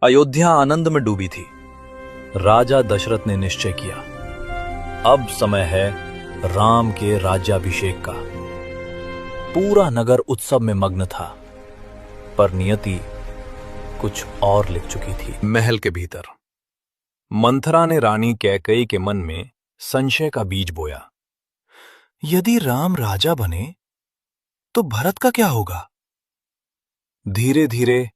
अयोध्या आनंद में डूबी थी। राजा दशरथ ने निश्चय किया, अब समय है राम के राज्याभिषेक का। पूरा नगर उत्सव में मग्न था, पर नियति कुछ और लिख चुकी थी। महल के भीतर मंथरा ने रानी कैकेयी के मन में संशय का बीज बोया। यदि राम राजा बने तो भरत का क्या होगा? धीरे धीरे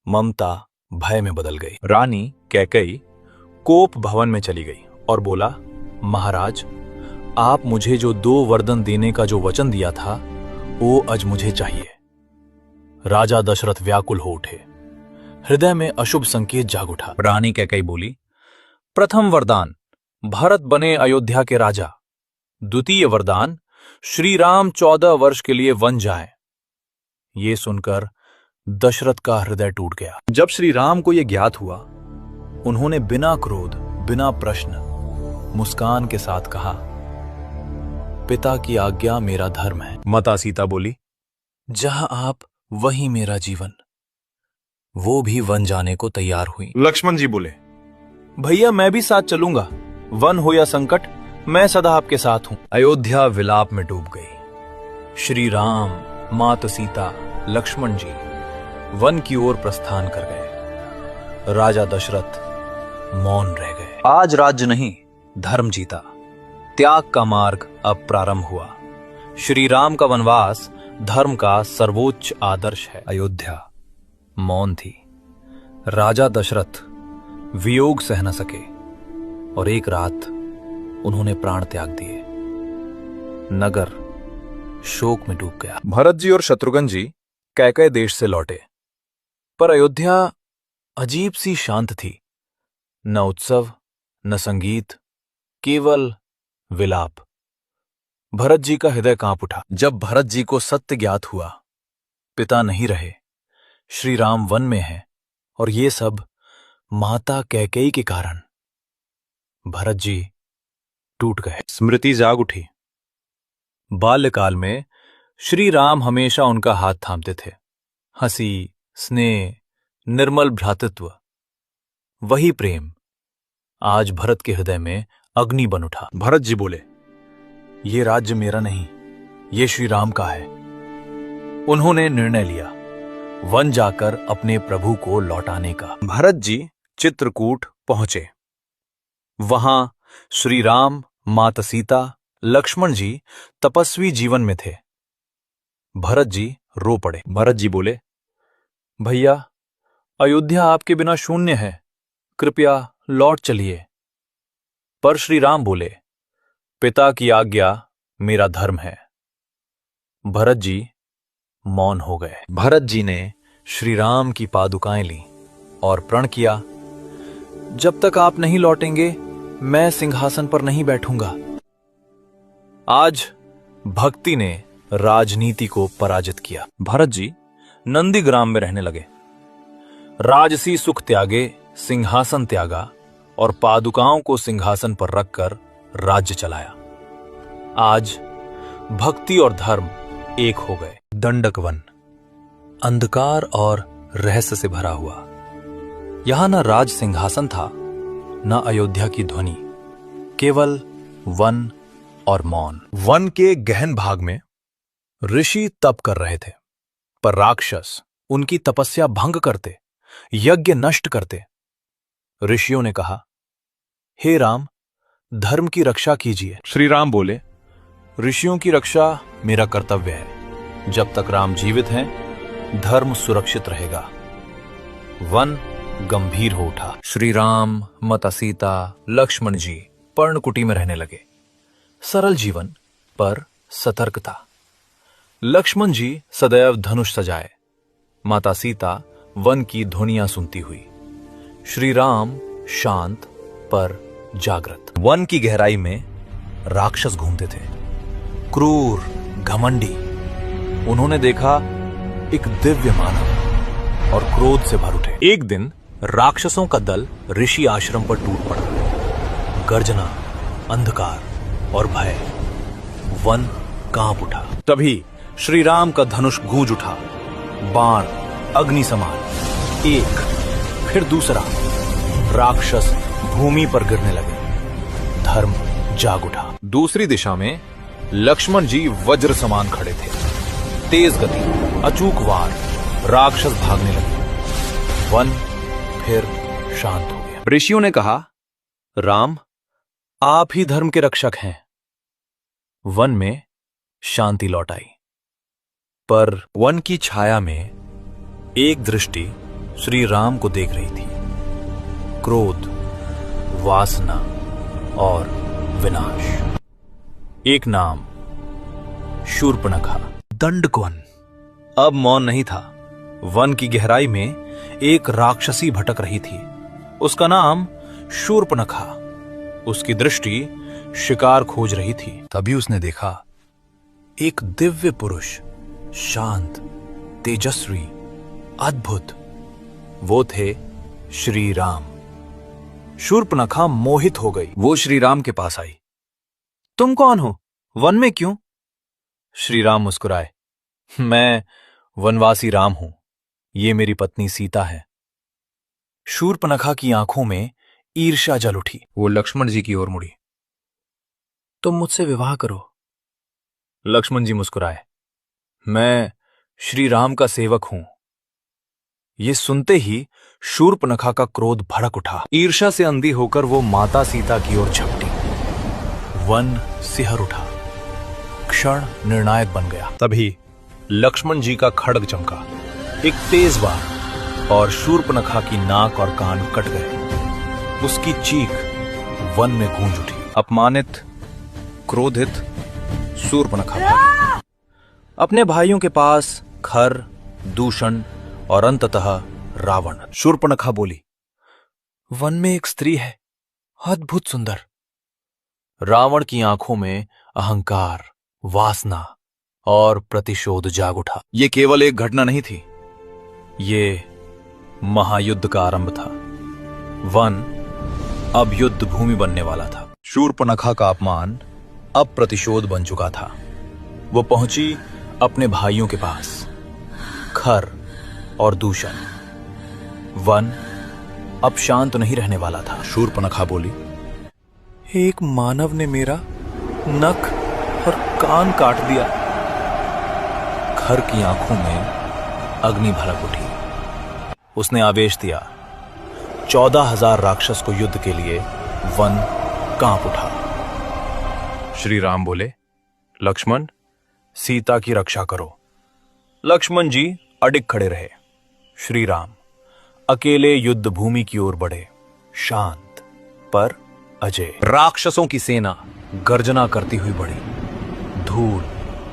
ममता भय में बदल गई। रानी कैकेयी कोप भवन में चली गई और बोला, महाराज, आप मुझे जो 2 वरदान देने का जो वचन दिया था वो आज मुझे चाहिए। राजा दशरथ व्याकुल हो उठे, हृदय में अशुभ संकेत जाग उठा। रानी कैकेयी बोली, प्रथम वरदान, भरत बने अयोध्या के राजा। द्वितीय वरदान, श्री राम 14 वर्ष के लिए वन जाएं। ये सुनकर दशरथ का हृदय टूट गया। जब श्री राम को यह ज्ञात हुआ, उन्होंने बिना क्रोध, बिना प्रश्न, मुस्कान के साथ कहा, पिता की आज्ञा मेरा धर्म है। माता सीता बोली, जहां आप वहीं मेरा जीवन। वो भी वन जाने को तैयार हुई। लक्ष्मण जी बोले, भैया मैं भी साथ चलूंगा, वन हो या संकट, मैं सदा आपके साथ हूं। अयोध्या विलाप में डूब गई। श्री राम, माता सीता, लक्ष्मण जी वन की ओर प्रस्थान कर गए। राजा दशरथ मौन रह गए। आज राज्य नहीं, धर्म जीता। त्याग का मार्ग अब प्रारंभ हुआ। श्री राम का वनवास धर्म का सर्वोच्च आदर्श है। अयोध्या मौन थी। राजा दशरथ वियोग सह न सके और एक रात उन्होंने प्राण त्याग दिए। नगर शोक में डूब गया। भरत जी और शत्रुघ्न जी कैकेयी देश से लौटे, पर अयोध्या अजीब सी शांत थी। न उत्सव, न संगीत, केवल विलाप। भरत जी का हृदय कांप उठा। जब भरत जी को सत्य ज्ञात हुआ, पिता नहीं रहे, श्री राम वन में है, और ये सब माता कैकेयी के कारण, भरत जी टूट गए। स्मृति जाग उठी। बाल्यकाल में श्री राम हमेशा उनका हाथ थामते थे। हंसी, स्नेह, निर्मल भ्रातृत्व, वही प्रेम आज भरत के हृदय में अग्नि बन उठा। भरत जी बोले, ये राज्य मेरा नहीं, ये श्री राम का है। उन्होंने निर्णय लिया वन जाकर अपने प्रभु को लौटाने का। भरत जी चित्रकूट पहुंचे। वहां श्री राम, माता सीता, लक्ष्मण जी तपस्वी जीवन में थे। भरत जी रो पड़े। भरत जी बोले, भैया, अयोध्या आपके बिना शून्य है, कृपया लौट चलिए। पर श्री राम बोले, पिता की आज्ञा मेरा धर्म है। भरत जी मौन हो गए। भरत जी ने श्री राम की पादुकाएं ली और प्रण किया, जब तक आप नहीं लौटेंगे मैं सिंहासन पर नहीं बैठूंगा। आज भक्ति ने राजनीति को पराजित किया। भरत जी नंदीग्राम में रहने लगे। राजसी सुख त्यागे, सिंहासन त्यागा और पादुकाओं को सिंहासन पर रखकर राज्य चलाया। आज भक्ति और धर्म एक हो गए। दंडक वन अंधकार और रहस्य से भरा हुआ। यहां न राज सिंहासन था, न अयोध्या की ध्वनि, केवल वन और मौन। वन के गहन भाग में ऋषि तप कर रहे थे, पर राक्षस उनकी तपस्या भंग करते, यज्ञ नष्ट करते। ऋषियों ने कहा, हे राम, धर्म की रक्षा कीजिए। श्री राम बोले, ऋषियों की रक्षा मेरा कर्तव्य है। जब तक राम जीवित हैं, धर्म सुरक्षित रहेगा। वन गंभीर हो उठा। श्री राम, माता सीता, लक्ष्मण जी पर्णकुटी में रहने लगे। सरल जीवन, पर सतर्कता। लक्ष्मण जी सदैव धनुष सजाए, माता सीता वन की ध्वनियां सुनती हुई। श्री राम शांत पर जागृत। वन की गहराई में राक्षस घूमते थे, क्रूर, घमंडी। उन्होंने देखा एक दिव्य मानव और क्रोध से भर उठे। एक दिन राक्षसों का दल ऋषि आश्रम पर टूट पड़ा। गर्जना, अंधकार और भय, वन कांप उठा। तभी श्री राम का धनुष गूंज उठा। बाण अग्नि समान, एक फिर दूसरा। राक्षस भूमि पर गिरने लगे। धर्म जाग उठा। दूसरी दिशा में लक्ष्मण जी वज्र समान खड़े थे। तेज गति, अचूक वार। राक्षस भागने लगे। वन फिर शांत हो गया। ऋषियों ने कहा, राम, आप ही धर्म के रक्षक हैं। वन में शांति लौट आई। पर वन की छाया में एक दृष्टि श्री राम को देख रही थी। क्रोध, वासना और विनाश। एक नाम, शूर्पणखा, दंडकवन। अब मौन नहीं था। वन की गहराई में एक राक्षसी भटक रही थी। उसका नाम शूर्पणखा। उसकी दृष्टि शिकार खोज रही थी। तभी उसने देखा एक दिव्य पुरुष, शांत, तेजस्वी, अद्भुत। वो थे श्री राम। शूर्पणखा मोहित हो गई। वो श्री राम के पास आई। तुम कौन हो? वन में क्यों? श्री राम मुस्कुराए। मैं वनवासी राम हूं। ये मेरी पत्नी सीता है। शूर्पणखा की आंखों में ईर्ष्या जल उठी। वो लक्ष्मण जी की ओर मुड़ी। तुम मुझसे विवाह करो। लक्ष्मण जी मुस्कुराए। मैं श्री राम का सेवक हूं। ये सुनते ही शूर्पणखा का क्रोध भड़क उठा। ईर्ष्या से अंधी होकर वो माता सीता की ओर झपटी। वन सिहर उठा। क्षण निर्णायक बन गया। तभी लक्ष्मण जी का खड्ग चमका। एक तेज वार और शूर्पणखा की नाक और कान कट गए। उसकी चीख वन में गूंज उठी। अपमानित, क्रोधित शूर्पणखा भागी। अपने भाइयों के पास खर, दूषण और अंततः रावण। शूर्पणखा बोली, वन में एक स्त्री है, अद्भुत सुंदर। रावण की आंखों में अहंकार, वासना और प्रतिशोध जाग उठा। ये केवल एक घटना नहीं थी, ये महायुद्ध का आरंभ था। वन अब युद्ध भूमि बनने वाला था। शूर्पणखा का अपमान अब प्रतिशोध बन चुका था। वो पहुंची अपने भाइयों के पास, खर और दूषण। वन अब शांत नहीं रहने वाला था। शूर्पणखा बोली, एक मानव ने मेरा नख और कान काट दिया। खर की आंखों में अग्नि भड़क उठी। उसने आवेश दिया। 14,000 राक्षस को युद्ध के लिए वन कांप उठा। श्री राम बोले, लक्ष्मण, सीता की रक्षा करो। लक्ष्मण जी अडिग खड़े रहे। श्री राम अकेले युद्ध भूमि की ओर बढ़े, शांत पर अजय। राक्षसों की सेना गर्जना करती हुई बढ़ी। धूल,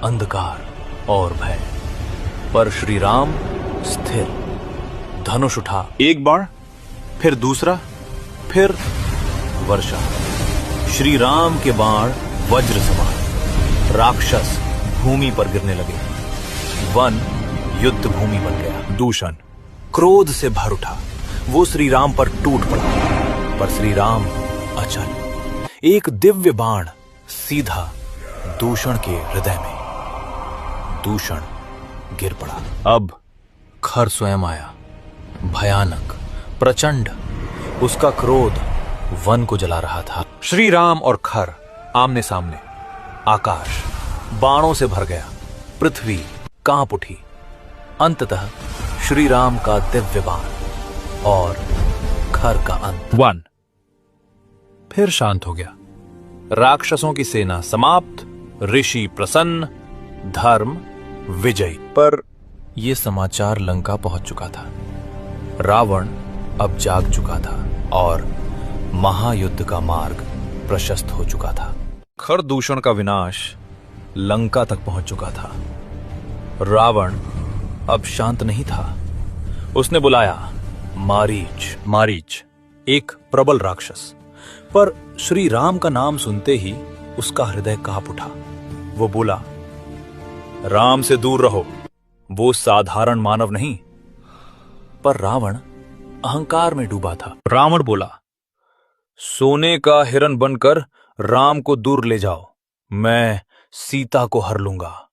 अंधकार और भय। पर श्री राम स्थिर। धनुष उठा। एक बाण, फिर दूसरा, फिर वर्षा। श्री राम के बाण वज्र समान। राक्षस भूमि पर गिरने लगे। वन युद्ध भूमि बन गया। दूषण क्रोध से भर उठा। वो श्री राम पर टूट पड़ा। पर श्री राम अचल। एक दिव्य बाण सीधा दूषण के हृदय में। दूषण गिर पड़ा। अब खर स्वयं आया, भयानक, प्रचंड। उसका क्रोध वन को जला रहा था। श्री राम और खर आमने सामने। आकाश बाणों से भर गया। पृथ्वी कांप उठी। अंततः श्री राम का दिव्य बाण और खर का अंत। वन फिर शांत हो गया। राक्षसों की सेना समाप्त। ऋषि प्रसन्न, धर्म विजयी। पर यह समाचार लंका पहुंच चुका था। रावण अब जाग चुका था और महायुद्ध का मार्ग प्रशस्त हो चुका था। खर दूषण का विनाश लंका तक पहुंच चुका था। रावण अब शांत नहीं था। उसने बुलाया मारीच। मारीच एक प्रबल राक्षस। पर श्री राम का नाम सुनते ही उसका हृदय कांप उठा। वो बोला, राम से दूर रहो, वो साधारण मानव नहीं। पर रावण अहंकार में डूबा था। रावण बोला, सोने का हिरण बनकर राम को दूर ले जाओ, मैं सीता को हर लूंगा।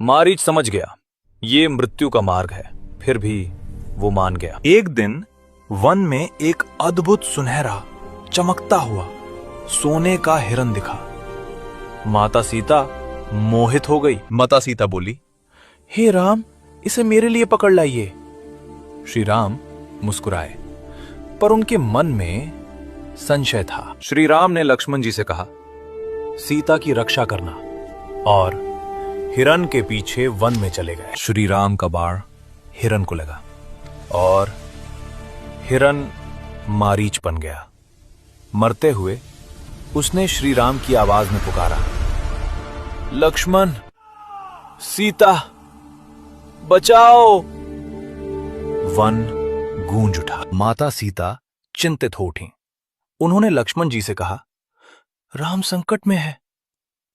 मारीच समझ गया ये मृत्यु का मार्ग है। फिर भी वो मान गया। एक दिन वन में एक अद्भुत सुनहरा चमकता हुआ सोने का हिरन दिखा। माता सीता मोहित हो गई। माता सीता बोली, हे राम, इसे मेरे लिए पकड़ लाइए। श्री राम मुस्कुराए, पर उनके मन में संशय था। श्री राम ने लक्ष्मण जी से कहा, सीता की रक्षा करना, और हिरन के पीछे वन में चले गए। श्री राम का बाण हिरन को लगा और हिरन मारीच बन गया। मरते हुए उसने श्री राम की आवाज में पुकारा, लक्ष्मण, सीता, बचाओ। वन गूंज उठा। माता सीता चिंतित हो उठी। उन्होंने लक्ष्मण जी से कहा, राम संकट में है।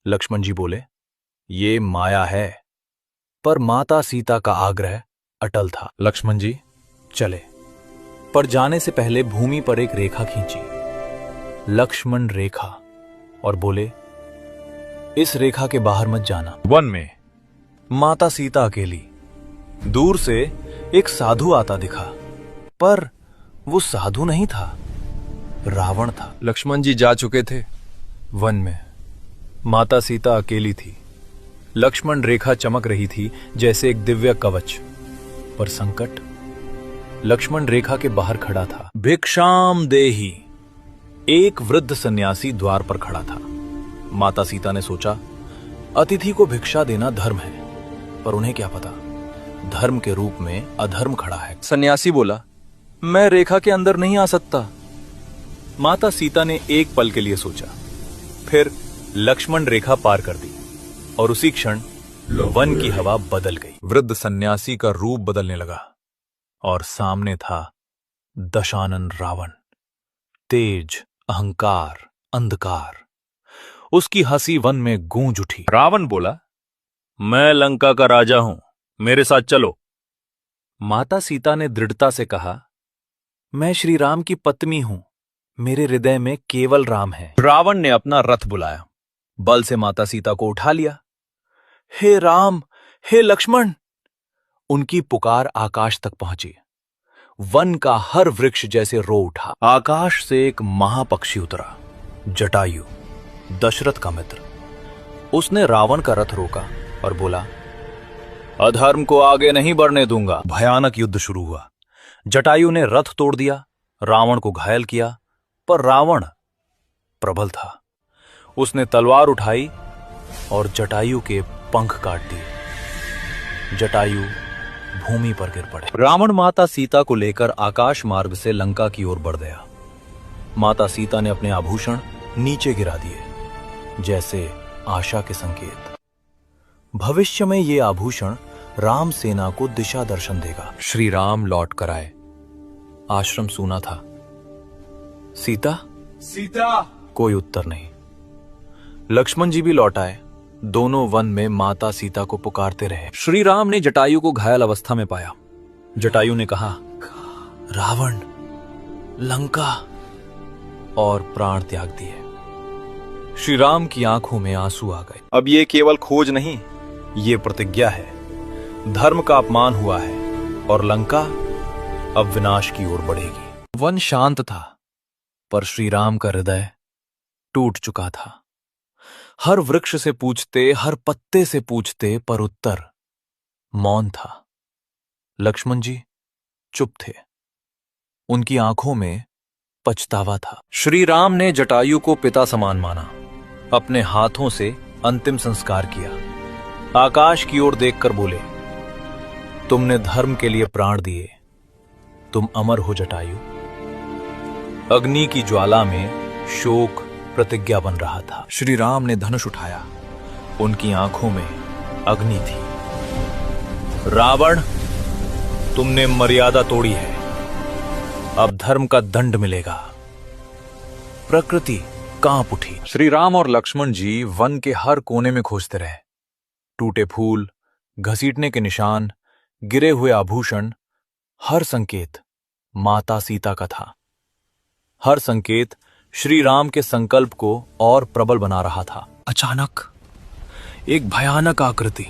लक्ष्मण जी बोले, ये माया है। पर माता सीता का आग्रह अटल था। लक्ष्मण जी चले, पर जाने से पहले भूमि पर एक रेखा खींची, लक्ष्मण रेखा, और बोले, इस रेखा के बाहर मत जाना। वन में माता सीता अकेली। दूर से एक साधु आता दिखा, पर वो साधु नहीं था, रावण था। लक्ष्मण जी जा चुके थे। वन में माता सीता अकेली थी। लक्ष्मण रेखा चमक रही थी जैसे एक दिव्य कवच, पर संकट। लक्ष्मण रेखा के बाहर खड़ा था। भिक्षाम देहि। एक वृद्ध सन्यासी द्वार पर खड़ा था। माता सीता ने सोचा, अतिथि को भिक्षा देना धर्म है, पर उन्हें क्या पता, धर्म के रूप में अधर्म खड़ा है। सन्यासी बोला, मैं रेखा के अंदर नहीं आ सकता। माता सीता ने एक पल के लिए सोचा, फिर लक्ष्मण रेखा पार कर दी, और उसी क्षण वन की हवा बदल गई। वृद्ध सन्यासी का रूप बदलने लगा, और सामने था दशानन रावण। तेज, अहंकार, अंधकार। उसकी हंसी वन में गूंज उठी। रावण बोला, मैं लंका का राजा हूं, मेरे साथ चलो। माता सीता ने दृढ़ता से कहा, मैं श्री राम की पत्नी हूं, मेरे हृदय में केवल राम है। रावण ने अपना रथ बुलाया, बल से माता सीता को उठा लिया। हे राम, हे लक्ष्मण। उनकी पुकार आकाश तक पहुंची। वन का हर वृक्ष जैसे रो उठा। आकाश से एक महापक्षी उतरा, जटायु, दशरथ का मित्र। उसने रावण का रथ रोका और बोला, अधर्म को आगे नहीं बढ़ने दूंगा। भयानक युद्ध शुरू हुआ। जटायु ने रथ तोड़ दिया, रावण को घायल किया, पर रावण प्रबल था। उसने तलवार उठाई और जटायु के पंख काट दिए। जटायु भूमि पर गिर पड़े। रावण माता सीता को लेकर आकाश मार्ग से लंका की ओर बढ़ गया। माता सीता ने अपने आभूषण नीचे गिरा दिए, जैसे आशा के संकेत। भविष्य में ये आभूषण राम सेना को दिशा दर्शन देगा। श्री राम लौट कर आए। आश्रम सूना था। सीता, सीता, कोई उत्तर नहीं। लक्ष्मण जी भी लौट आए। दोनों वन में माता सीता को पुकारते रहे। श्री राम ने जटायु को घायल अवस्था में पाया। जटायु ने कहा, रावण, लंका, और प्राण त्याग दिए। श्री राम की आंखों में आंसू आ गए। अब ये केवल खोज नहीं, ये प्रतिज्ञा है। धर्म का अपमान हुआ है और लंका अब विनाश की ओर बढ़ेगी। वन शांत था, पर श्री राम का हृदय टूट चुका था। हर वृक्ष से पूछते, हर पत्ते से पूछते, पर उत्तर मौन था। लक्ष्मण जी चुप थे। उनकी आंखों में पछतावा था। श्री राम ने जटायु को पिता समान माना। अपने हाथों से अंतिम संस्कार किया। आकाश की ओर देखकर बोले, तुमने धर्म के लिए प्राण दिए, तुम अमर हो जटायु। अग्नि की ज्वाला में शोक प्रतिज्ञा बन रहा था। श्री राम ने धनुष उठाया। उनकी आंखों में अग्नि थी। रावण, तुमने मर्यादा तोड़ी है, अब धर्म का दंड मिलेगा। प्रकृति कांप उठी। श्री राम और लक्ष्मण जी वन के हर कोने में खोजते रहे। टूटे फूल, घसीटने के निशान, गिरे हुए आभूषण, हर संकेत माता सीता का था। हर संकेत श्री राम के संकल्प को और प्रबल बना रहा था। अचानक एक भयानक आकृति,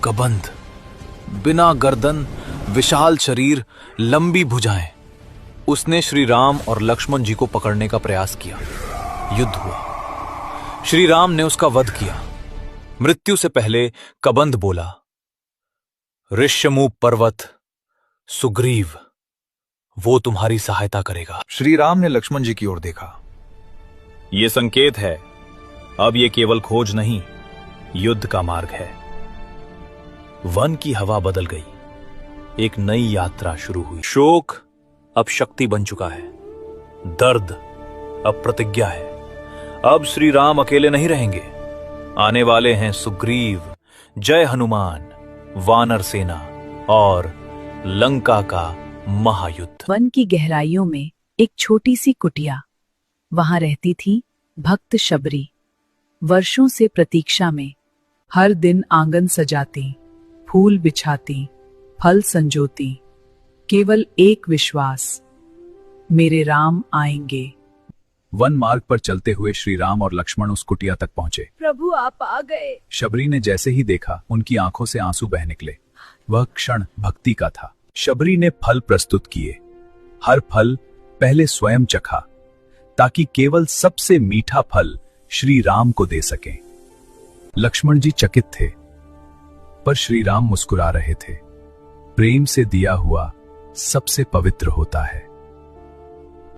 कबंध, बिना गर्दन, विशाल शरीर, लंबी भुजाएं, उसने श्री राम और लक्ष्मण जी को पकड़ने का प्रयास किया। युद्ध हुआ। श्री राम ने उसका वध किया। मृत्यु से पहले कबंध बोला, ऋष्यमूक पर्वत सुग्रीव, वो तुम्हारी सहायता करेगा। श्री राम ने लक्ष्मण जी की ओर देखा। ये संकेत है, अब ये केवल खोज नहीं, युद्ध का मार्ग है। वन की हवा बदल गई। एक नई यात्रा शुरू हुई। शोक अब शक्ति बन चुका है। दर्द अब प्रतिज्ञा है। अब श्री राम अकेले नहीं रहेंगे। आने वाले हैं सुग्रीव, जय हनुमान, वानर सेना और लंका का महायुद्ध। वन की गहराइयों में एक छोटी सी कुटिया, वहां रहती थी भक्त शबरी। वर्षों से प्रतीक्षा में हर दिन आंगन सजाती, फूल बिछाती, फल संजोती, केवल एक विश्वास, मेरे राम आएंगे। वन मार्ग पर चलते हुए श्री राम और लक्ष्मण उस कुटिया तक पहुंचे। प्रभु आप आ गए। शबरी ने जैसे ही देखा, उनकी आंखों से आंसू बह निकले। वह क्षण भक्ति का था। शबरी ने फल प्रस्तुत किए। हर फल पहले स्वयं चखा, ताकि केवल सबसे मीठा फल श्री राम को दे सकें। लक्ष्मण जी चकित थे, पर श्री राम मुस्कुरा रहे थे। प्रेम से दिया हुआ सबसे पवित्र होता है।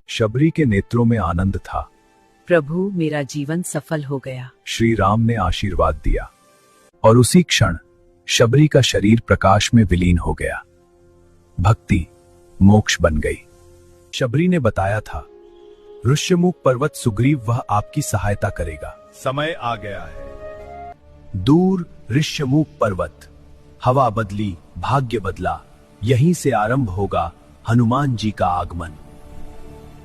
शबरी के नेत्रों में आनंद था। प्रभु मेरा जीवन सफल हो गया। श्री राम ने आशीर्वाद दिया और उसी क्षण शबरी का शरीर प्रकाश में विलीन हो गया। भक्ति मोक्ष बन गई। शबरी ने बताया था, ऋष्यमूक पर्वत सुग्रीव वह आपकी सहायता करेगा। समय आ गया है। दूर ऋष्यमूक पर्वत, हवा बदली, भाग्य बदला। यहीं से आरंभ होगा हनुमान जी का आगमन।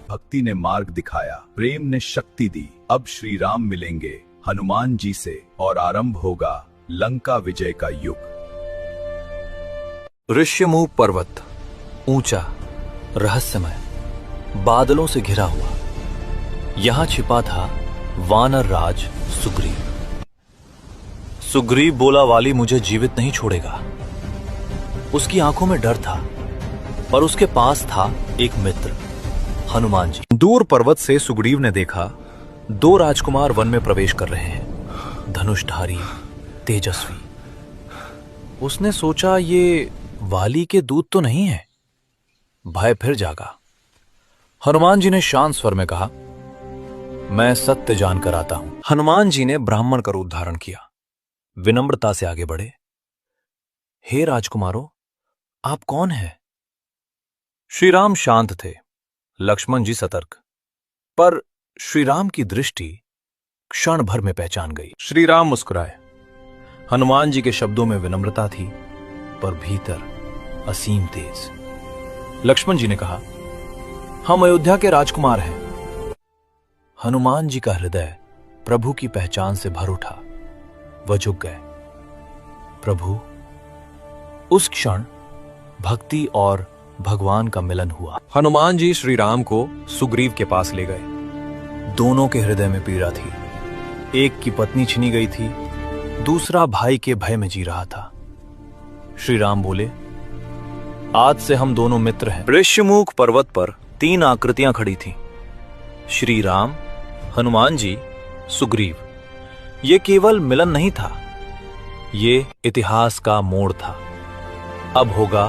भक्ति ने मार्ग दिखाया, प्रेम ने शक्ति दी। अब श्री राम मिलेंगे हनुमान जी से और आरंभ होगा लंका विजय का युग। ऋष्यमूक पर्वत ऊंचा, रहस्यमय, बादलों से घिरा हुआ। यहां छिपा था वानर राज सुग्रीव। सुग्रीव बोला, वाली मुझे जीवित नहीं छोड़ेगा। उसकी आंखों में डर था, पर उसके पास था एक मित्र, हनुमान जी। दूर पर्वत से सुग्रीव ने देखा, दो राजकुमार वन में प्रवेश कर रहे हैं, धनुषधारी, तेजस्वी। उसने सोचा, ये वाली के दूत तो नहीं है। भय फिर जागा। हनुमान जी ने शांत स्वर में कहा, मैं सत्य जानकर आता हूं। हनुमान जी ने ब्राह्मण का रूप धारण किया, विनम्रता से आगे बढ़े। हे राजकुमारों, आप कौन हैं? श्री राम शांत थे, लक्ष्मण जी सतर्क, पर श्री राम की दृष्टि क्षण भर में पहचान गई। श्री राम मुस्कुराए। हनुमान जी के शब्दों में विनम्रता थी, पर भीतर असीम तेज। लक्ष्मण जी ने कहा, हम अयोध्या के राजकुमार हैं। हनुमान जी का हृदय प्रभु की पहचान से भर उठा। वह झुक गए। प्रभु। उस क्षण भक्ति और भगवान का मिलन हुआ। हनुमान जी श्री राम को सुग्रीव के पास ले गए। दोनों के हृदय में पीड़ा थी। एक की पत्नी छिनी गई थी, दूसरा भाई के भय में जी रहा था। श्री राम बोले, आज से हम दोनों मित्र हैं। ऋष्यमूक पर्वत पर 3 आकृतियां खड़ी थीं, श्री राम, हनुमान जी, सुग्रीव। ये केवल मिलन नहीं था, ये इतिहास का मोड़ था। अब होगा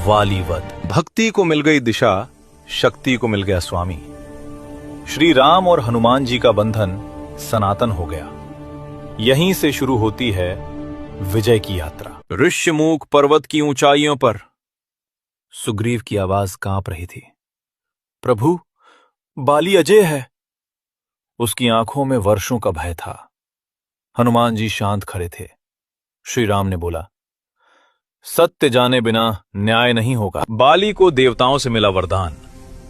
वाली वध। भक्ति को मिल गई दिशा, शक्ति को मिल गया स्वामी। श्री राम और हनुमान जी का बंधन सनातन हो गया। यहीं से शुरू होती है विजय की यात्रा। ऋष्यमूक पर्वत की ऊंचाइयों पर सुग्रीव की आवाज कांप रही थी। प्रभु, बाली अजय है। उसकी आंखों में वर्षों का भय था। हनुमान जी शांत खड़े थे। श्री राम ने बोला, सत्य जाने बिना न्याय नहीं होगा। बाली को देवताओं से मिला वरदान,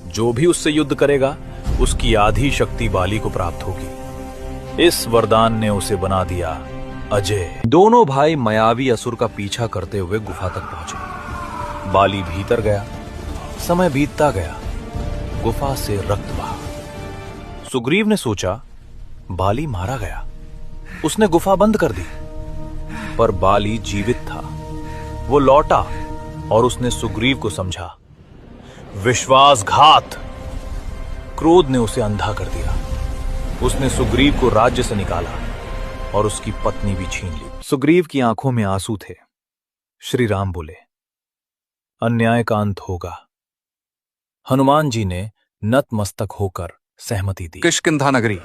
जो भी उससे युद्ध करेगा उसकी आधी शक्ति बाली को प्राप्त होगी। इस वरदान ने उसे बना दिया अजय। दोनों भाई मायावी असुर का पीछा करते हुए गुफा तक पहुंचे। बाली भीतर गया। समय बीतता गया। गुफा से रक्त बहा। सुग्रीव ने सोचा, बाली मारा गया। उसने गुफा बंद कर दी, पर बाली जीवित था। वो लौटा और उसने सुग्रीव को समझा। विश्वासघात। क्रोध ने उसे अंधा कर दिया। उसने सुग्रीव को राज्य से निकाला और उसकी पत्नी भी छीन ली। सुग्रीव की आंखों में आंसू थे। श्री राम बोले, अन्याय का अंत होगा। हनुमान जी ने नतमस्तक होकर सहमति दी। किष्किंधा नगरी।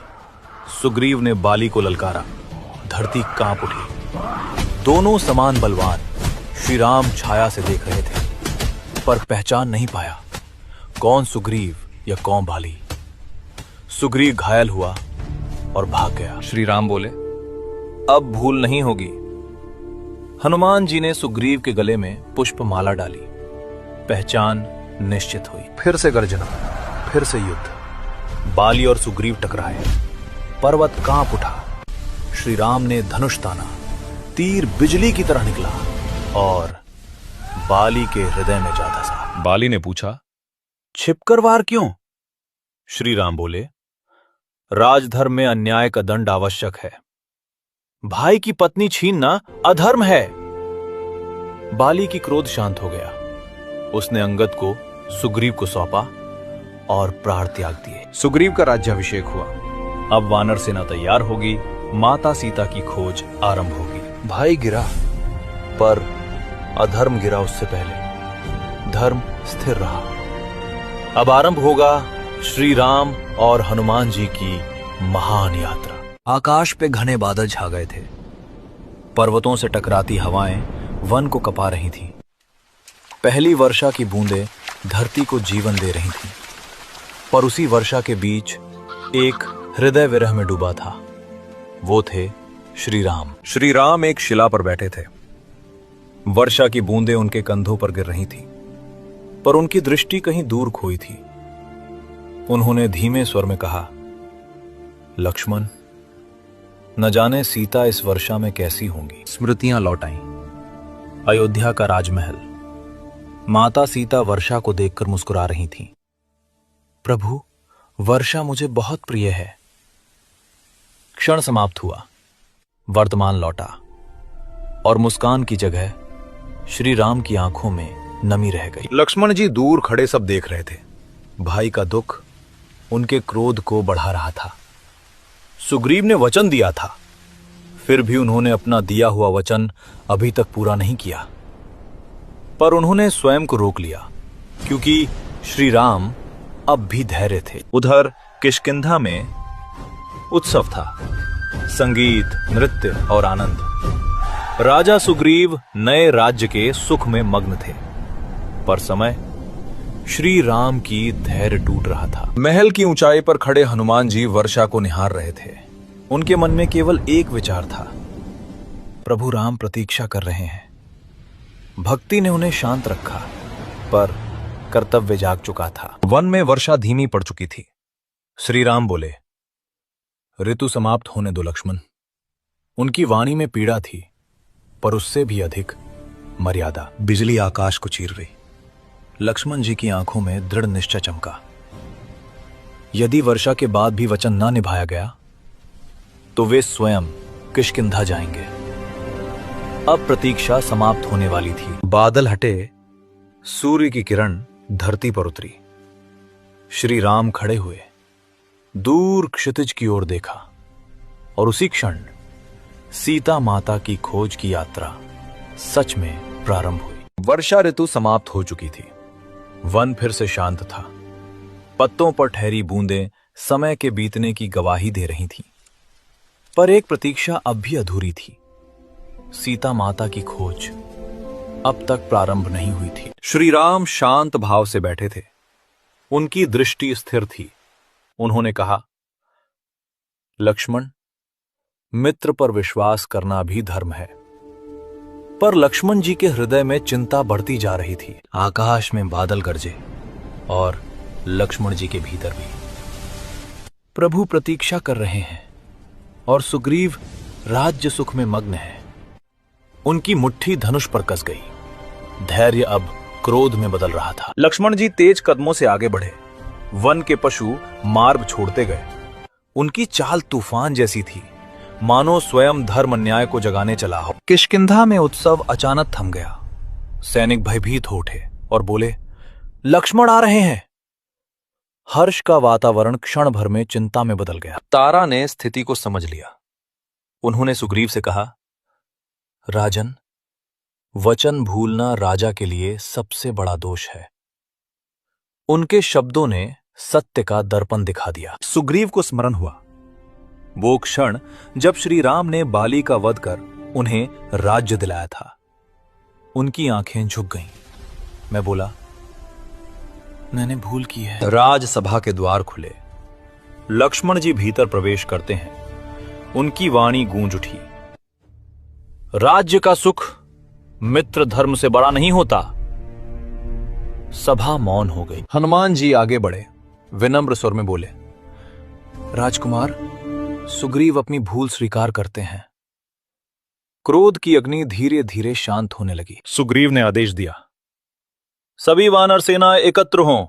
सुग्रीव ने बाली को ललकारा। धरती कांप उठी। दोनों समान बलवान श्री राम छाया से देख रहे थे, पर पहचान नहीं पाया कौन सुग्रीव या कौन बाली। सुग्रीव घायल हुआ और भाग गया। श्री राम बोले, अब भूल नहीं होगी। हनुमान जी ने सुग्रीव के गले में पुष्प माला डाली। पहचान निश्चित हुई। फिर से गर्जना, फिर से युद्ध। बाली और सुग्रीव टकराए। पर्वत कांप उठा। श्री राम ने धनुष ताना। तीर बिजली की तरह निकला और बाली के हृदय में जा धंसा। बाली ने पूछा, छिपकर वार क्यों? श्री राम बोले, राजधर्म में अन्याय का दंड आवश्यक है। भाई की पत्नी छीनना अधर्म है। बाली की क्रोध शांत हो गया। उसने अंगद को सुग्रीव को सौंपा और प्राण त्याग दिए। सुग्रीव का राज्याभिषेक हुआ। अब वानर सेना तैयार होगी। माता सीता की खोज आरंभ होगी। भाई गिरा, पर अधर्म गिरा उससे पहले। धर्म स्थिर रहा। अब आरंभ होगा श्री राम और हनुमान जी की महान यात्रा। आकाश पे घने बादल छा गए थे। पर्वतों से टकराती हवाएं वन को कपा रही थीं। पहली वर्षा की बूंदें धरती को जीवन दे रही थीं। पर उसी वर्षा के बीच एक हृदय विरह में डूबा था। वो थे श्री राम। श्री राम एक शिला पर बैठे थे। वर्षा की बूंदें उनके कंधों पर गिर रही थीं, पर उनकी दृष्टि कहीं दूर खोई थी। उन्होंने धीमे स्वर में कहा, लक्ष्मण, न जाने सीता इस वर्षा में कैसी होंगी। स्मृतियां लौट आईं। अयोध्या का राजमहल। माता सीता वर्षा को देखकर मुस्कुरा रही थीं। प्रभु, वर्षा मुझे बहुत प्रिय है। क्षण समाप्त हुआ। वर्तमान लौटा और मुस्कान की जगह श्री राम की आंखों में नमी रह गई। लक्ष्मण जी दूर खड़े सब देख रहे थे। भाई का दुख उनके क्रोध को बढ़ा रहा था। सुग्रीव ने वचन दिया था, फिर भी उन्होंने अपना दिया हुआ वचन अभी तक पूरा नहीं किया। पर उन्होंने स्वयं को रोक लिया, क्योंकि श्री राम अब भी धैर्य थे। उधर किष्किंधा में उत्सव था। संगीत, नृत्य और आनंद। राजा सुग्रीव नए राज्य के सुख में मग्न थे, पर समय श्री राम की धैर्य टूट रहा था। महल की ऊंचाई पर खड़े हनुमान जी वर्षा को निहार रहे थे। उनके मन में केवल एक विचार था, प्रभु राम प्रतीक्षा कर रहे हैं। भक्ति ने उन्हें शांत रखा, पर कर्तव्य जाग चुका था। वन में वर्षा धीमी पड़ चुकी थी। श्री राम बोले, ऋतु समाप्त होने दो लक्ष्मण। उनकी वाणी में पीड़ा थी, पर उससे भी अधिक मर्यादा। बिजली आकाश को चीर गई। लक्ष्मण जी की आंखों में दृढ़ निश्चय चमका। यदि वर्षा के बाद भी वचन ना निभाया गया, तो वे स्वयं किष्किंधा जाएंगे। अब प्रतीक्षा समाप्त होने वाली थी। बादल हटे, सूर्य की किरण धरती पर उतरी। श्री राम खड़े हुए, दूर क्षितिज की ओर देखा, और उसी क्षण सीता माता की खोज की यात्रा सच में प्रारंभ हुई। वर्षा ऋतु समाप्त हो चुकी थी। वन फिर से शांत था। पत्तों पर ठहरी बूंदें समय के बीतने की गवाही दे रही थीं। पर एक प्रतीक्षा अब भी अधूरी थी। सीता माता की खोज अब तक प्रारंभ नहीं हुई थी। श्री राम शांत भाव से बैठे थे। उनकी दृष्टि स्थिर थी। उन्होंने कहा, लक्ष्मण, मित्र पर विश्वास करना भी धर्म है। पर लक्ष्मण जी के हृदय में चिंता बढ़ती जा रही थी। आकाश में बादल गरजे और लक्ष्मण जी के भीतर भी। प्रभु प्रतीक्षा कर रहे हैं और सुग्रीव राज्य सुख में मग्न है। उनकी मुट्ठी धनुष पर कस गई। धैर्य अब क्रोध में बदल रहा था। लक्ष्मण जी तेज कदमों से आगे बढ़े। वन के पशु मार्ग छोड़ते गए। उनकी चाल तूफान जैसी थी, मानो स्वयं धर्म अन्याय को जगाने चला हो। किष्किंधा में उत्सव अचानक थम गया। सैनिक भयभीत हो उठे और बोले, लक्ष्मण आ रहे हैं। हर्ष का वातावरण क्षण भर में चिंता में बदल गया। तारा ने स्थिति को समझ लिया। उन्होंने सुग्रीव से कहा, राजन, वचन भूलना राजा के लिए सबसे बड़ा दोष है। उनके शब्दों ने सत्य का दर्पण दिखा दिया। सुग्रीव को स्मरण हुआ वो क्षण जब श्री राम ने बाली का वध कर उन्हें राज्य दिलाया था। उनकी आंखें झुक गईं। मैं बोला, मैंने भूल की है। राजसभा के द्वार खुले। लक्ष्मण जी भीतर प्रवेश करते हैं। उनकी वाणी गूंज उठी, राज्य का सुख मित्र धर्म से बड़ा नहीं होता। सभा मौन हो गई। हनुमान जी आगे बढ़े, विनम्र स्वर में बोले, राजकुमार, सुग्रीव अपनी भूल स्वीकार करते हैं। क्रोध की अग्नि धीरे धीरे शांत होने लगी। सुग्रीव ने आदेश दिया, सभी वानर सेना एकत्र हों।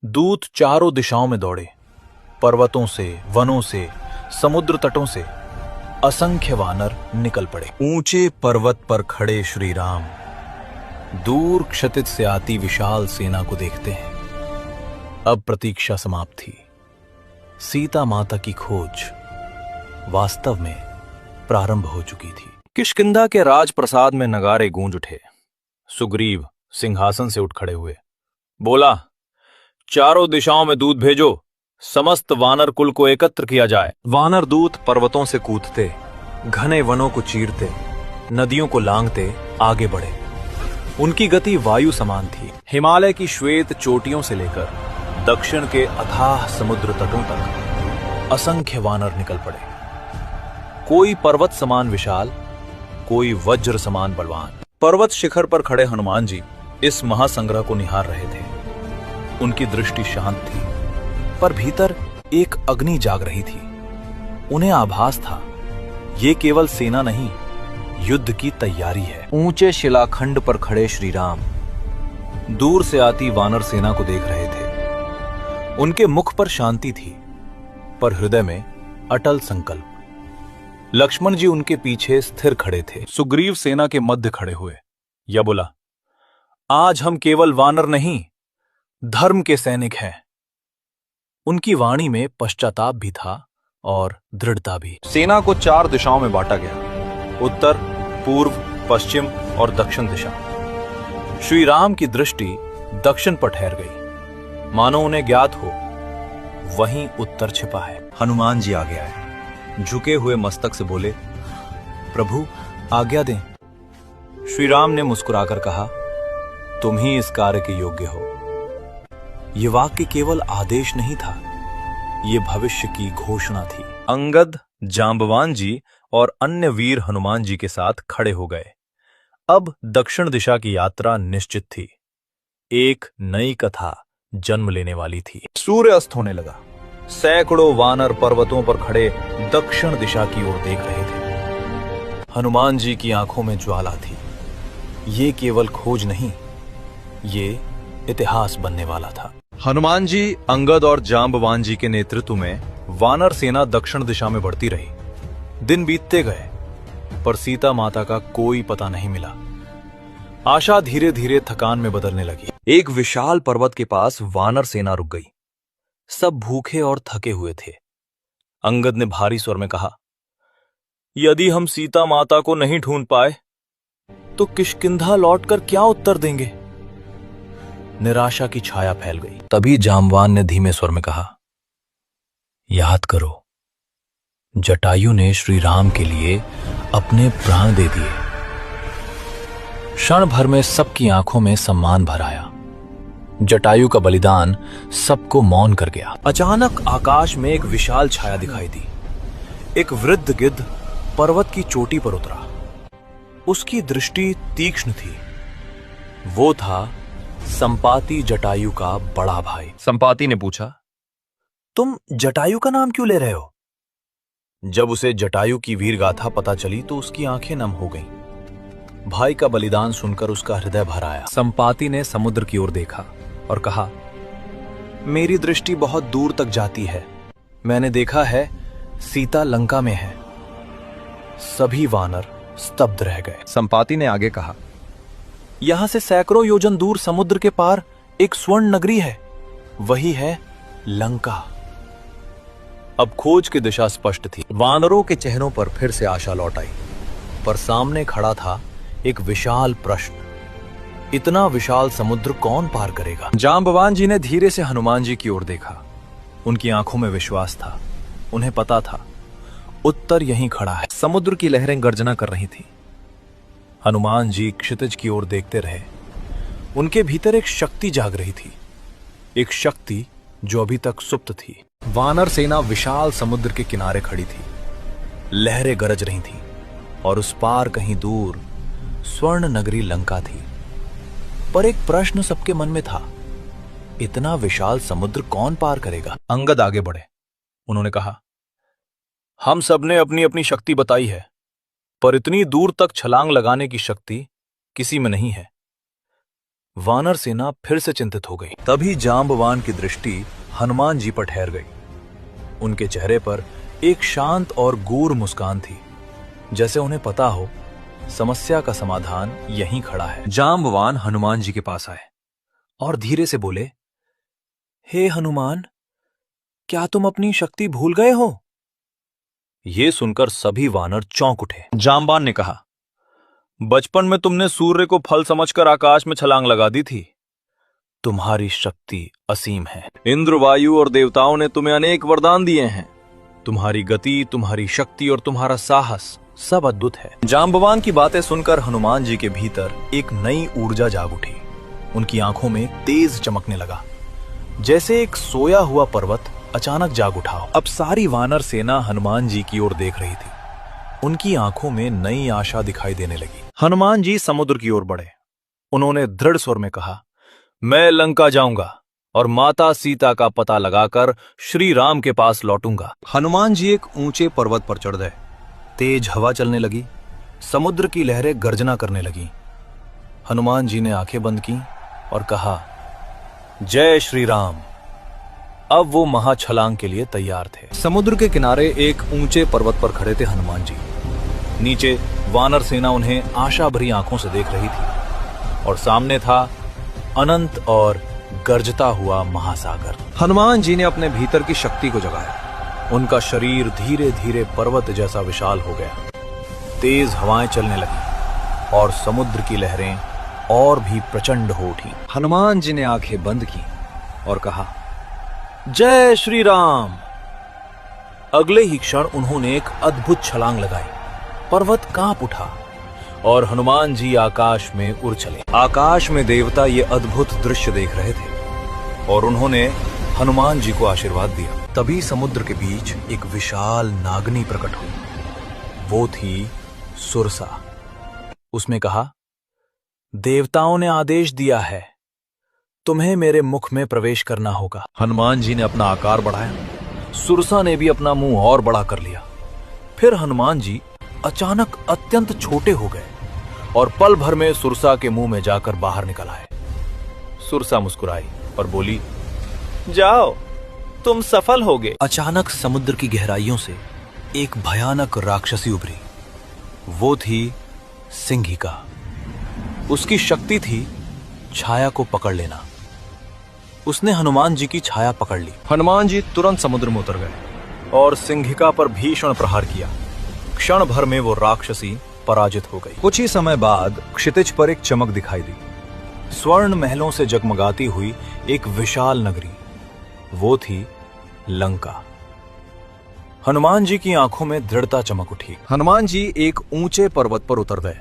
दूत चारों दिशाओं में दौड़े। पर्वतों से, वनों से, समुद्र तटों से असंख्य वानर निकल पड़े। ऊंचे पर्वत पर खड़े श्री राम दूर क्षितिज से आती विशाल सेना को देखते हैं। अब प्रतीक्षा समाप्त थी। सीता माता की खोज वास्तव में प्रारंभ हो चुकी थी। किष्किंधा के राजप्रसाद में नगारे गूंज उठे। सुग्रीव सिंहासन से उठ खड़े हुए। बोला, चारों दिशाओं में दूत भेजो, समस्त वानर कुल को एकत्र किया जाए। वानर दूत पर्वतों से कूदते, घने वनों को चीरते, नदियों को लांघते आगे बढ़े। उनकी गति वायु समान थी। हिमालय की श्वेत चोटियों से लेकर दक्षिण के अथाह समुद्र तटों तक असंख्य वानर निकल पड़े। कोई पर्वत समान विशाल, कोई वज्र समान बलवान। पर्वत शिखर पर खड़े हनुमान जी इस महासंग्रह को निहार रहे थे। उनकी दृष्टि शांत थी, पर भीतर एक अग्नि जाग रही थी। उन्हें आभास था, ये केवल सेना नहीं, युद्ध की तैयारी है। ऊंचे शिलाखंड पर खड़े श्री राम दूर से आती वानर सेना को देख रहे थे। उनके मुख पर शांति थी, पर हृदय में अटल संकल्प। लक्ष्मण जी उनके पीछे स्थिर खड़े थे। सुग्रीव सेना के मध्य खड़े हुए या बोला, आज हम केवल वानर नहीं, धर्म के सैनिक हैं। उनकी वाणी में पश्चाताप भी था और दृढ़ता भी। सेना को 4 दिशाओं में बांटा गया, उत्तर, पूर्व, पश्चिम और दक्षिण दिशा। श्री राम की दृष्टि दक्षिण पर ठहर गई, मानो उन्हें ज्ञात हो वहीं उत्तर छिपा है। हनुमान जी आगे आए, झुके हुए मस्तक से बोले, प्रभु आज्ञा दें। श्री राम ने मुस्कुराकर कहा, तुम ही इस कार्य के योग्य हो। यह वाक्य केवल आदेश नहीं था, यह भविष्य की घोषणा थी। अंगद, जांबवान जी और अन्य वीर हनुमान जी के साथ खड़े हो गए। अब दक्षिण दिशा की यात्रा निश्चित थी। एक नई कथा जन्म लेने वाली थी। सूर्य अस्त होने लगा। सैकड़ों वानर पर्वतों पर खड़े दक्षिण दिशा की ओर देख रहे थे। हनुमान जी की आंखों में ज्वाला थी। ये केवल खोज नहीं, ये इतिहास बनने वाला था। हनुमान जी, अंगद और जांबवान जी के नेतृत्व में वानर सेना दक्षिण दिशा में बढ़ती रही। दिन बीतते गए, पर सीता माता का कोई पता नहीं मिला। आशा धीरे धीरे थकान में बदलने लगी। एक विशाल पर्वत के पास वानर सेना रुक गई। सब भूखे और थके हुए थे। अंगद ने भारी स्वर में कहा, यदि हम सीता माता को नहीं ढूंढ पाए तो किष्किंधा लौटकर क्या उत्तर देंगे। निराशा की छाया फैल गई। तभी जांबवान ने धीमे स्वर में कहा, याद करो, जटायु ने श्री राम के लिए अपने प्राण दे दिए। क्षण भर में सबकी आंखों में सम्मान भर आया। जटायु का बलिदान सबको मौन कर गया। अचानक आकाश में एक विशाल छाया दिखाई दी। एक वृद्ध गिद्ध पर्वत की चोटी पर उतरा। उसकी दृष्टि तीक्ष्ण थी। वो था संपाति, जटायु का बड़ा भाई। संपाति ने पूछा, तुम जटायु का नाम क्यों ले रहे हो? जब उसे जटायु की वीर गाथा पता चली तो उसकी आंखें नम हो गईं। भाई का बलिदान सुनकर उसका हृदय भर आया। संपाति ने समुद्र की ओर देखा और कहा, मेरी दृष्टि बहुत दूर तक जाती है। मैंने देखा है सीता लंका में है। सभी वानर स्तब्ध रह गए। संपाति ने आगे कहा, यहां से सैकड़ों योजन दूर समुद्र के पार एक स्वर्ण नगरी है, वही है लंका। अब खोज की दिशा स्पष्ट थी। वानरों के चेहरों पर फिर से आशा लौट आई, पर सामने खड़ा था एक विशाल प्रश्न। इतना विशाल समुद्र कौन पार करेगा? जांबवान जी ने धीरे से हनुमान जी की ओर देखा। उनकी आंखों में विश्वास था। उन्हें पता था उत्तर यहीं खड़ा है। समुद्र की लहरें गर्जना कर रही थीं। हनुमान जी क्षितिज की ओर देखते रहे। उनके भीतर एक शक्ति जाग रही थी, एक शक्ति जो अभी तक सुप्त थी। वानर सेना विशाल समुद्र के किनारे खड़ी थी। लहरें गरज रही थीं और उस पार कहीं दूर स्वर्ण नगरी लंका थी। पर एक प्रश्न सबके मन में था, इतना विशाल समुद्र कौन पार करेगा? अंगद आगे बढ़े। उन्होंने कहा, हम सबने अपनी अपनी शक्ति बताई है, पर इतनी दूर तक छलांग लगाने की शक्ति किसी में नहीं है। वानर सेना फिर से चिंतित हो गई। तभी जांबवान की दृष्टि हनुमान जी पर ठहर गई। उनके चेहरे पर एक शांत और गूढ़ मुस्कान थी, जैसे उन्हें पता हो समस्या का समाधान यहीं खड़ा है। जांबवान हनुमान जी के पास आए और धीरे से बोले, हे हनुमान, क्या तुम अपनी शक्ति भूल गए हो? यह सुनकर सभी वानर चौंक उठे। जांबवान ने कहा, बचपन में तुमने सूर्य को फल समझकर आकाश में छलांग लगा दी थी। तुम्हारी शक्ति असीम है। इंद्र, वायु और देवताओं ने तुम्हें अनेक वरदान दिए हैं। तुम्हारी गति, तुम्हारी शक्ति और तुम्हारा साहस सब अद्भुत है। जांबवान की बातें सुनकर हनुमान जी के भीतर एक नई ऊर्जा जाग उठी। उनकी आंखों में तेज चमकने लगा, जैसे एक सोया हुआ पर्वत अचानक जाग उठा। अब सारी वानर सेना हनुमान जी की ओर देख रही थी। उनकी आंखों में नई आशा दिखाई देने लगी। हनुमान जी समुद्र की ओर बढ़े। उन्होंने दृढ़ स्वर में कहा, मैं लंका जाऊंगा और माता सीता का पता लगाकर श्री राम के पास लौटूंगा। हनुमान जी एक ऊंचे पर्वत पर चढ़ गए। तेज हवा चलने लगी। समुद्र की लहरें गर्जना करने लगी। हनुमान जी ने आंखें बंद की और कहा, जय श्री राम। अब वो महाछलांग के लिए तैयार थे। समुद्र के किनारे एक ऊंचे पर्वत पर खड़े थे हनुमान जी। नीचे वानर सेना उन्हें आशा भरी आंखों से देख रही थी और सामने था अनंत और गर्जता हुआ महासागर। हनुमान जी ने अपने भीतर की शक्ति को जगाया। उनका शरीर धीरे धीरे पर्वत जैसा विशाल हो गया। तेज हवाएं चलने लगी और समुद्र की लहरें और भी प्रचंड हो उठी। हनुमान जी ने आंखें बंद की और कहा, जय श्री राम। अगले ही क्षण उन्होंने एक अद्भुत छलांग लगाई। पर्वत कांप उठा और हनुमान जी आकाश में उड़ चले। आकाश में देवता ये अद्भुत दृश्य देख रहे थे और उन्होंने हनुमान जी को आशीर्वाद दिया। तभी समुद्र के बीच एक विशाल नागनी प्रकट हुई। वो थी सुरसा। उसने कहा, देवताओं ने आदेश दिया है, तुम्हें मेरे मुख में प्रवेश करना होगा। हनुमान जी ने अपना आकार बढ़ाया। सुरसा ने भी अपना मुंह और बड़ा कर लिया। फिर हनुमान जी अचानक अत्यंत छोटे हो गए और पल भर में सुरसा के मुंह में जाकर बाहर निकल आए। सुरसा मुस्कुराई और बोली, जाओ, तुम सफल होगे। अचानक समुद्र की गहराइयों से एक भयानक राक्षसी उभरी। वो थी सिंहिका। उसकी शक्ति थी छाया को पकड़ लेना। उसने हनुमान जी की छाया पकड़ ली। हनुमान जी तुरंत समुद्र में उतर गए और सिंहिका पर भीषण प्रहार किया। क्षण भर में वो राक्षसी पराजित हो गई। कुछ ही समय बाद क्षितिज पर एक चमक दिखाई दी। स्वर्ण महलों से जगमगाती हुई एक विशाल नगरी। वो थी लंका। हनुमान जी की आंखों में दृढ़ता चमक उठी। हनुमान जी एक ऊंचे पर्वत पर उतर गए।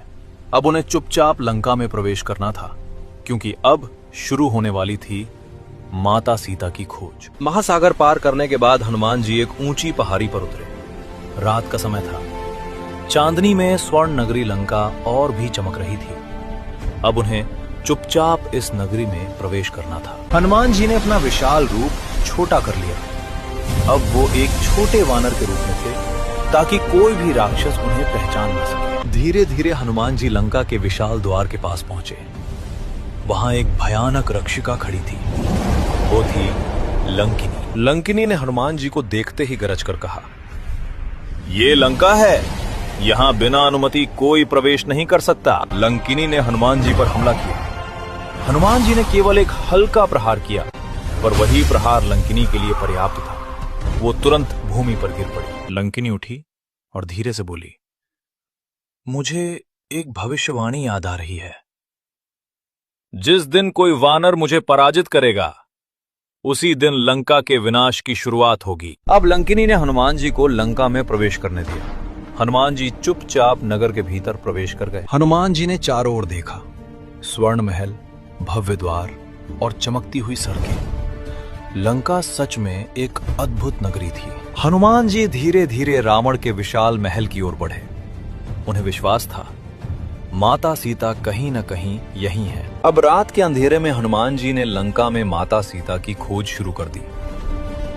अब उन्हें चुपचाप लंका में प्रवेश करना था, क्योंकि अब शुरू होने वाली थी माता सीता की खोज। महासागर पार करने के बाद हनुमान जी एक ऊंची पहाड़ी पर उतरे। रात का समय था। चांदनी में स्वर्ण नगरी लंका और भी चमक रही थी। अब उन्हें चुपचाप इस नगरी में प्रवेश करना था। हनुमान जी ने अपना विशाल रूप छोटा कर लिया। अब वो एक छोटे वानर के रूप में थे, ताकि कोई भी राक्षस उन्हें पहचान न सके। धीरे धीरे हनुमान जी लंका के विशाल द्वार के पास पहुंचे। वहां एक भयानक रक्षिका खड़ी थी। वो थी लंकिनी। लंकिनी ने हनुमान जी को देखते ही गरज कर कहा, ये लंका है, यहाँ बिना अनुमति कोई प्रवेश नहीं कर सकता। लंकिनी ने हनुमान जी पर हमला किया। हनुमान जी ने केवल एक हल्का प्रहार किया, पर वही प्रहार लंकिनी के लिए पर्याप्त था। वो तुरंत भूमि पर गिर पड़ी। लंकिनी उठी और धीरे से बोली, मुझे एक भविष्यवाणी याद आ रही है। जिस दिन कोई वानर मुझे पराजित करेगा, उसी दिन लंका के विनाश की शुरुआत होगी। अब लंकिनी ने हनुमान जी को लंका में प्रवेश करने दिया। हनुमान जी चुपचाप नगर के भीतर प्रवेश कर गए। हनुमान जी ने चारों ओर देखा। स्वर्ण महल, भव्य द्वार और चमकती हुई सड़कें। लंका सच में एक अद्भुत नगरी थी। हनुमान जी धीरे धीरे रावण के विशाल महल की ओर बढ़े। उन्हें विश्वास था माता सीता कहीं न कहीं यहीं है। अब रात के अंधेरे में हनुमान जी ने लंका में माता सीता की खोज शुरू कर दी,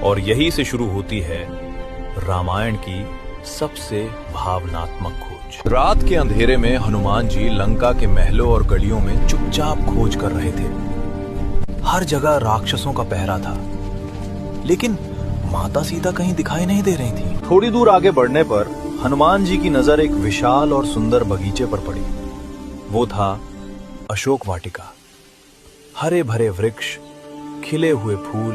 और यही से शुरू होती है रामायण की सबसे भावनात्मक खोज। रात के अंधेरे में हनुमान जी लंका के महलों और गलियों में चुपचाप खोज कर रहे थे। हर जगह राक्षसों का पहरा था, लेकिन माता सीता कहीं दिखाई नहीं दे रही थी। थोड़ी दूर आगे बढ़ने पर हनुमान जी की नजर एक विशाल और सुंदर बगीचे पर पड़ी। वो था अशोक वाटिका। हरे भरे वृक्ष, खिले हुए फूल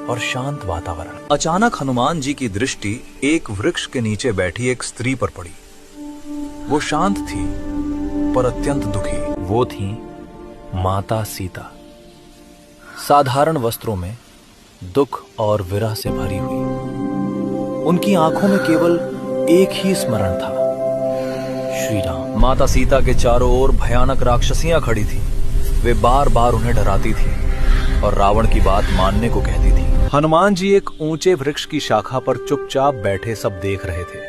और शांत वातावरण। अचानक हनुमान जी की दृष्टि एक वृक्ष के नीचे बैठी एक स्त्री पर पड़ी। वो शांत थी पर अत्यंत दुखी। वो थी माता सीता, साधारण वस्त्रों में, दुख और विरह से भरी हुई। उनकी आंखों में केवल एक ही स्मरण था, श्री राम। माता सीता के चारों ओर भयानक राक्षसियां खड़ी थी। वे बार बार उन्हें डराती थी और रावण की बात मानने को कहती थी। हनुमान जी एक ऊंचे वृक्ष की शाखा पर चुपचाप बैठे सब देख रहे थे।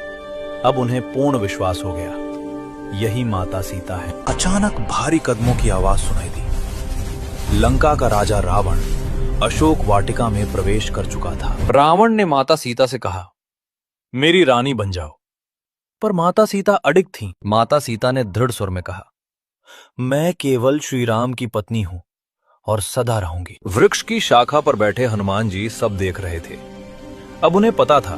अब उन्हें पूर्ण विश्वास हो गया, यही माता सीता है। अचानक भारी कदमों की आवाज सुनाई दी। लंका का राजा रावण अशोक वाटिका में प्रवेश कर चुका था। रावण ने माता सीता से कहा, मेरी रानी बन जाओ। पर माता सीता अडिग थीं। माता सीता ने दृढ़ स्वर में कहा, मैं केवल श्री राम की पत्नी हूं और सदा रहूंगी। वृक्ष की शाखा पर बैठे हनुमान जी सब देख रहे थे। अब उन्हें पता था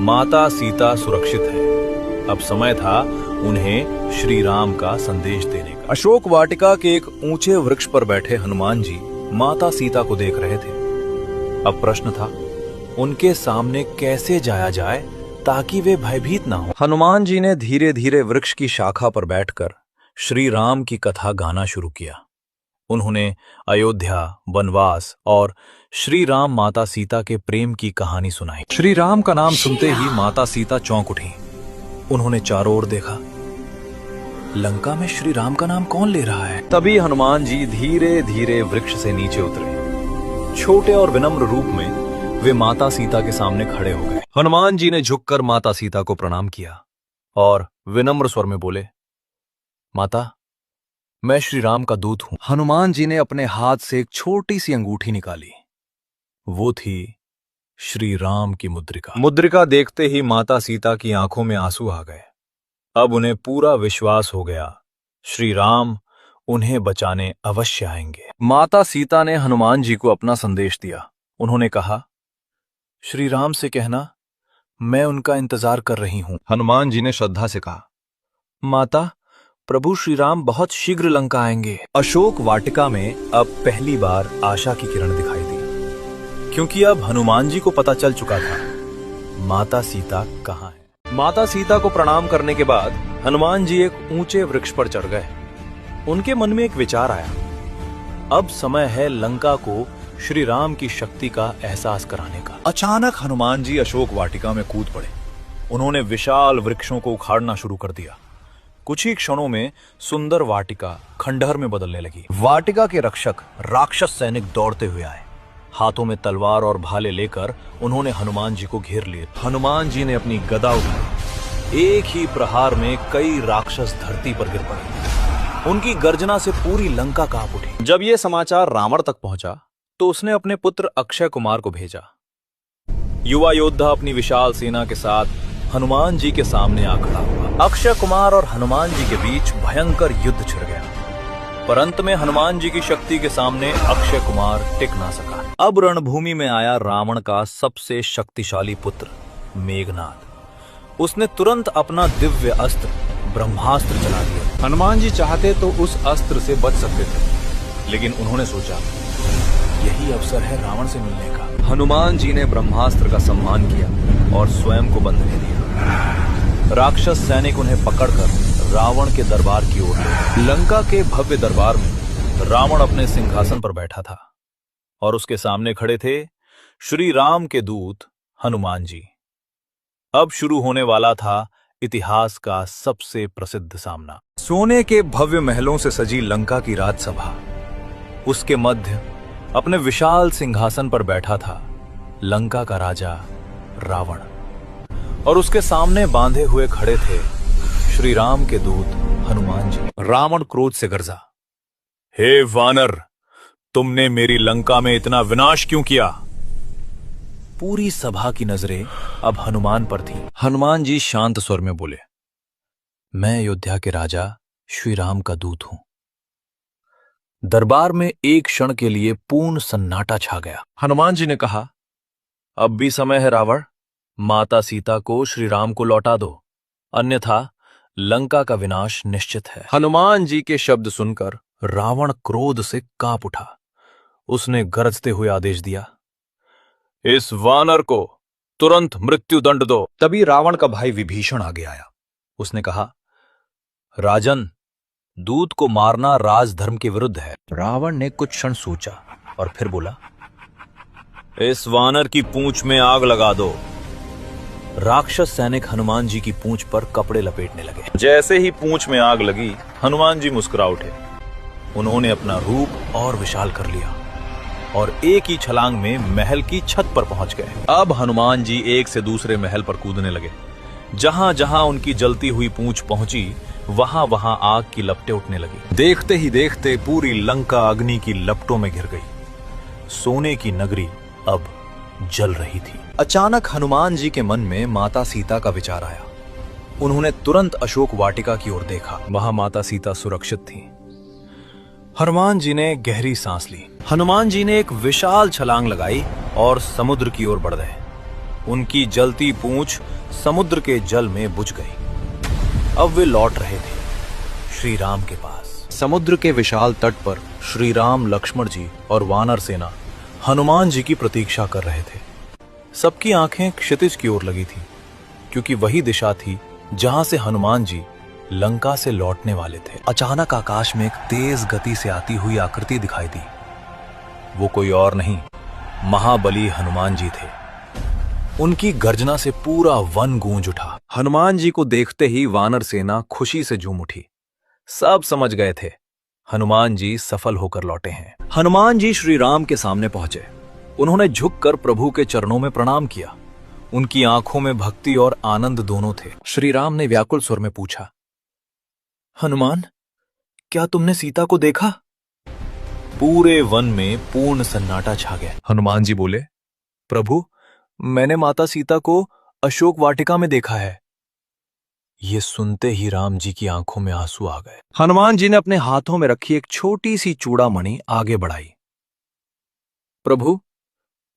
माता सीता सुरक्षित है। अब समय था उन्हें श्री राम का संदेश देने का। अशोक वाटिका के एक ऊंचे वृक्ष पर बैठे हनुमान जी माता सीता को देख रहे थे। अब प्रश्न था उनके सामने कैसे जाया जाए ताकि वे भयभीत ना हो। हनुमान जी ने धीरे धीरे वृक्ष की शाखा पर बैठकर श्री राम की कथा गाना शुरू किया। उन्होंने अयोध्या, वनवास और श्री राम माता सीता के प्रेम की कहानी सुनाई। श्री राम का नाम सुनते ही माता सीता चौंक उठी। उन्होंने चारों ओर देखा, लंका में श्री राम का नाम कौन ले रहा है? तभी हनुमान जी धीरे धीरे वृक्ष से नीचे उतरे। छोटे और विनम्र रूप में वे माता सीता के सामने खड़े हो गए। हनुमान जी ने झुककर माता सीता को प्रणाम किया और विनम्र स्वर में बोले, माता, मैं श्री राम का दूत हूं। हनुमान जी ने अपने हाथ से एक छोटी सी अंगूठी निकाली। वो थी श्री राम की मुद्रिका। मुद्रिका देखते ही माता सीता की आंखों में आंसू आ गए। अब उन्हें पूरा विश्वास हो गया, श्री राम उन्हें बचाने अवश्य आएंगे। माता सीता ने हनुमान जी को अपना संदेश दिया। उन्होंने कहा, श्री राम से कहना मैं उनका इंतजार कर रही हूं। हनुमान जी ने श्रद्धा से कहा, माता, प्रभु श्री राम बहुत शीघ्र लंका आएंगे। अशोक वाटिका में अब पहली बार आशा की किरण दिखाई दी, क्योंकि अब हनुमान जी को पता चल चुका था माता सीता कहाँ है। माता सीता को प्रणाम करने के बाद हनुमान जी एक ऊंचे वृक्ष पर चढ़ गए। उनके मन में एक विचार आया, अब समय है लंका को श्री राम की शक्ति का एहसास कराने का। अचानक हनुमान जी अशोक वाटिका में कूद पड़े। उन्होंने विशाल वृक्षों को उखाड़ना शुरू कर दिया। कुछ ही क्षणों में सुंदर वाटिका खंडहर में बदलने लगी। वाटिका के रक्षक राक्षस सैनिक दौड़ते हुए आए। हाथों में तलवार और भाले लेकर उन्होंने हनुमान जी को घेर लिए। हनुमान जी ने अपनी गदा उठाई। एक ही प्रहार में कई राक्षस धरती पर गिर पड़े। उनकी गर्जना से पूरी लंका कांप उठी। जब यह समाचार रावण तक पहुंचा तो उसने अपने पुत्र अक्षय कुमार को भेजा। युवा योद्धा अपनी विशाल सेना के साथ हनुमान जी के सामने आ खड़ा हुआ। अक्षय कुमार और हनुमान जी के बीच भयंकर युद्ध छिड़ गया, पर अंत में हनुमान जी की शक्ति के सामने अक्षय कुमार टिक ना सका। अब रणभूमि में आया रावण का सबसे शक्तिशाली पुत्र मेघनाद। उसने तुरंत अपना दिव्य अस्त्र ब्रह्मास्त्र चला दिया। हनुमान जी चाहते तो उस अस्त्र से बच सकते थे, लेकिन उन्होंने सोचा यही अवसर है रावण से मिलने का। हनुमान जी ने ब्रह्मास्त्र का सम्मान किया और स्वयं को बंधने दिया। राक्षस सैनिक उन्हें पकड़कर रावण के दरबार की ओर ले गए। लंका के भव्य दरबार में रावण अपने सिंहासन पर बैठा था और उसके सामने खड़े थे श्री राम के दूत हनुमान जी। अब शुरू होने वाला था इतिहास का सबसे प्रसिद्ध सामना। सोने के भव्य महलों से सजी लंका की राजसभा, उसके मध्य अपने विशाल सिंहासन पर बैठा था लंका का राजा रावण और उसके सामने बांधे हुए खड़े थे श्री राम के दूत हनुमान जी। रावण क्रोध से गरजा, हे वानर, तुमने मेरी लंका में इतना विनाश क्यों किया? पूरी सभा की नजरें अब हनुमान पर थीं। हनुमान जी शांत स्वर में बोले, मैं अयोध्या के राजा श्री राम का दूत हूं। दरबार में एक क्षण के लिए पूर्ण सन्नाटा छा गया। हनुमान जी ने कहा, अब भी समय है रावण, माता सीता को श्री राम को लौटा दो, अन्यथा लंका का विनाश निश्चित है। हनुमान जी के शब्द सुनकर रावण क्रोध से कांप उठा। उसने गरजते हुए आदेश दिया, इस वानर को तुरंत मृत्यु दंड दो। तभी रावण का भाई विभीषण आगे आया। उसने कहा, राजन, दूत को मारना राजधर्म के विरुद्ध है। रावण ने कुछ क्षण सोचा और फिर बोला, इस वानर की पूंछ में आग लगा दो। राक्षस सैनिक हनुमान जी की पूंछ पर कपड़े लपेटने लगे। जैसे ही पूंछ में आग लगी, हनुमान जी मुस्कुरा उठे। उन्होंने अपना रूप और विशाल कर लिया और एक ही छलांग में महल की छत पर पहुंच गए। अब हनुमान जी एक से दूसरे महल पर कूदने लगे। जहां जहां उनकी जलती हुई पूंछ पहुंची, वहां वहां आग की लपटें उठने लगी। देखते ही देखते पूरी लंका अग्नि की लपटों में घिर गई। सोने की नगरी अब जल रही थी। अचानक हनुमान जी के मन में माता सीता का विचार आया। उन्होंने तुरंत अशोक वाटिका की ओर देखा। वहां माता सीता सुरक्षित थीं। हनुमान जी ने गहरी सांस ली। हनुमान जी ने एक विशाल छलांग लगाई और समुद्र की ओर बढ़ गए। उनकी जलती पूंछ समुद्र के जल में बुझ गई। अब वे लौट रहे थे श्री राम के पास। समुद्र के विशाल तट पर श्री राम, लक्ष्मण जी और वानर सेना हनुमान जी की प्रतीक्षा कर रहे थे। सबकी आंखें क्षितिज की ओर लगी थीं, क्योंकि वही दिशा थी जहां से हनुमान जी लंका से लौटने वाले थे। अचानक आकाश में एक तेज गति से आती हुई आकृति दिखाई दी। वो कोई और नहीं, महाबली हनुमान जी थे। उनकी गर्जना से पूरा वन गूंज उठा। हनुमान जी को देखते ही वानर सेना खुशी से झूम उठी। सब समझ गए थे, हनुमान जी सफल होकर लौटे हैं। हनुमान जी श्री राम के सामने पहुंचे। उन्होंने झुककर प्रभु के चरणों में प्रणाम किया। उनकी आंखों में भक्ति और आनंद दोनों थे। श्री राम ने व्याकुल स्वर में पूछा, हनुमान, क्या तुमने सीता को देखा? पूरे वन में पूर्ण सन्नाटा छा गया। हनुमान जी बोले, प्रभु, मैंने माता सीता को अशोक वाटिका में देखा है। ये सुनते ही राम जी की आंखों में आंसू आ गए। हनुमान जी ने अपने हाथों में रखी एक छोटी सी चूड़ामणि आगे बढ़ाई। प्रभु,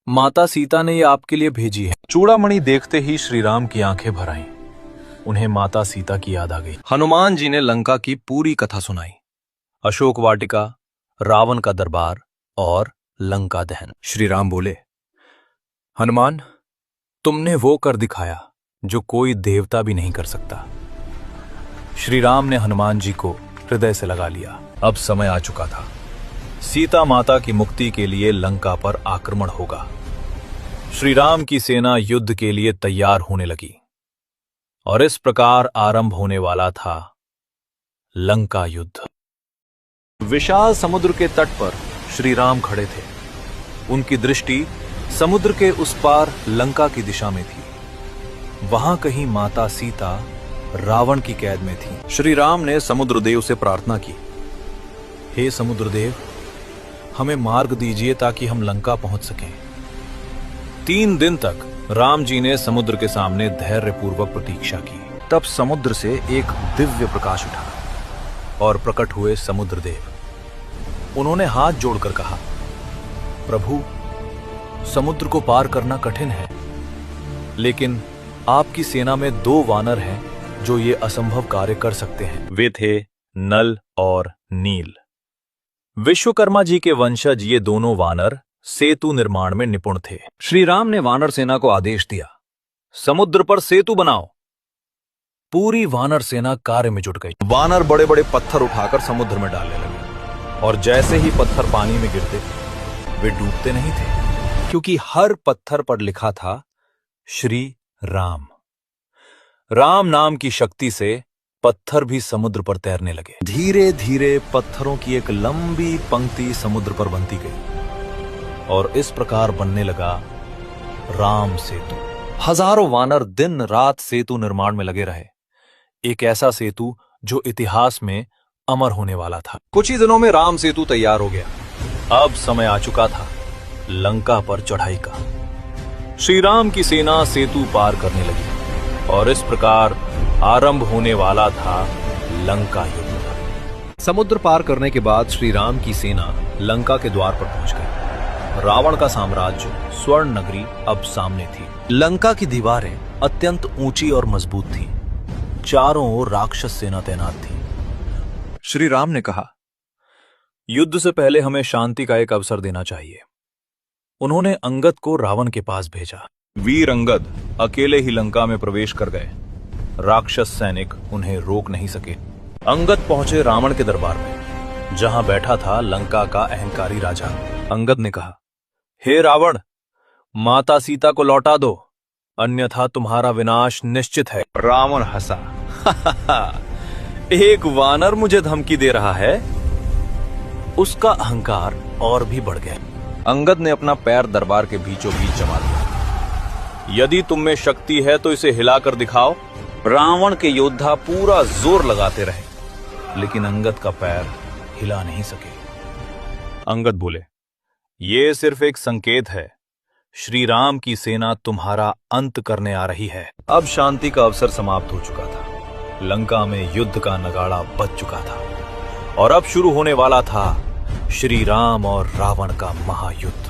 माता सीता ने ये आपके लिए भेजी है। चूड़ामणि देखते ही श्री राम की आंखें भर आईं। उन्हें माता सीता की याद आ गई। हनुमान जी ने लंका की पूरी कथा सुनाई। अशोक वाटिका, रावण का दरबार और लंका दहन। श्री राम बोले, हनुमान, तुमने वो कर दिखाया जो कोई देवता भी नहीं कर सकता। श्री राम ने हनुमान जी को हृदय से लगा लिया। अब समय आ चुका था। सीता माता की मुक्ति के लिए लंका पर आक्रमण होगा। श्री राम की सेना युद्ध के लिए तैयार होने लगी और इस प्रकार आरंभ होने वाला था लंका युद्ध। विशाल समुद्र के तट पर श्री राम खड़े थे। उनकी दृष्टि समुद्र के उस पार लंका की दिशा में थी। वहां कहीं माता सीता रावण की कैद में थी। श्री राम ने समुद्रदेव से प्रार्थना की, हे समुद्रदेव, हमें मार्ग दीजिए ताकि हम लंका पहुंच सकें। 3 दिन तक राम जी ने समुद्र के सामने धैर्यपूर्वक प्रतीक्षा की। तब समुद्र से एक दिव्य प्रकाश उठा और प्रकट हुए समुद्रदेव। उन्होंने हाथ जोड़कर कहा, प्रभु, समुद्र को पार करना कठिन है, लेकिन आपकी सेना में 2 वानर हैं जो ये असंभव कार्य कर सकते हैं। वे थे नल और नील। विश्वकर्मा जी के वंशज ये दोनों वानर सेतु निर्माण में निपुण थे। श्री राम ने वानर सेना को आदेश दिया, समुद्र पर सेतु बनाओ। पूरी वानर सेना कार्य में जुट गई। वानर बड़े बड़े पत्थर उठाकर समुद्र में डालने लगे और जैसे ही पत्थर पानी में गिरते वे डूबते नहीं थे, क्योंकि हर पत्थर पर लिखा था श्री राम। राम नाम की शक्ति से पत्थर भी समुद्र पर तैरने लगे। धीरे धीरे पत्थरों की एक लंबी पंक्ति समुद्र पर बनती गई और इस प्रकार बनने लगा राम सेतु। हजारों वानर दिन रात सेतु निर्माण में लगे रहे। एक ऐसा सेतु जो इतिहास में अमर होने वाला था। कुछ ही दिनों में राम सेतु तैयार हो गया। अब समय आ चुका था लंका पर चढ़ाई का। श्री राम की सेना सेतु पार करने लगी और इस प्रकार आरंभ होने वाला था लंका युद्ध। समुद्र पार करने के बाद श्री राम की सेना लंका के द्वार पर पहुंच गई। रावण का साम्राज्य स्वर्ण नगरी अब सामने थी। लंका की दीवारें अत्यंत ऊंची और मजबूत थीं। चारों ओर राक्षस सेना तैनात थी। श्री राम ने कहा, युद्ध से पहले हमें शांति का एक अवसर देना चाहिए। उन्होंने अंगद को रावण के पास भेजा। वीर अंगद अकेले ही लंका में प्रवेश कर गए। राक्षस सैनिक उन्हें रोक नहीं सके। अंगद पहुंचे रावण के दरबार में, जहां बैठा था लंका का अहंकारी राजा। अंगद ने कहा, हे रावण, माता सीता को लौटा दो, अन्यथा तुम्हारा विनाश निश्चित है। रावण हंसा, एक वानर मुझे धमकी दे रहा है। उसका अहंकार और भी बढ़ गया। अंगद ने अपना पैर दरबार के बीचों बीच जमा दिया। यदि तुम में शक्ति है तो इसे हिलाकर दिखाओ। रावण के योद्धा पूरा जोर लगाते रहे, लेकिन अंगद का पैर हिला नहीं सके। अंगद बोले, यह सिर्फ एक संकेत है। श्री राम की सेना तुम्हारा अंत करने आ रही है। अब शांति का अवसर समाप्त हो चुका था। लंका में युद्ध का नगाड़ा बज चुका था और अब शुरू होने वाला था श्री राम और रावण का महायुद्ध।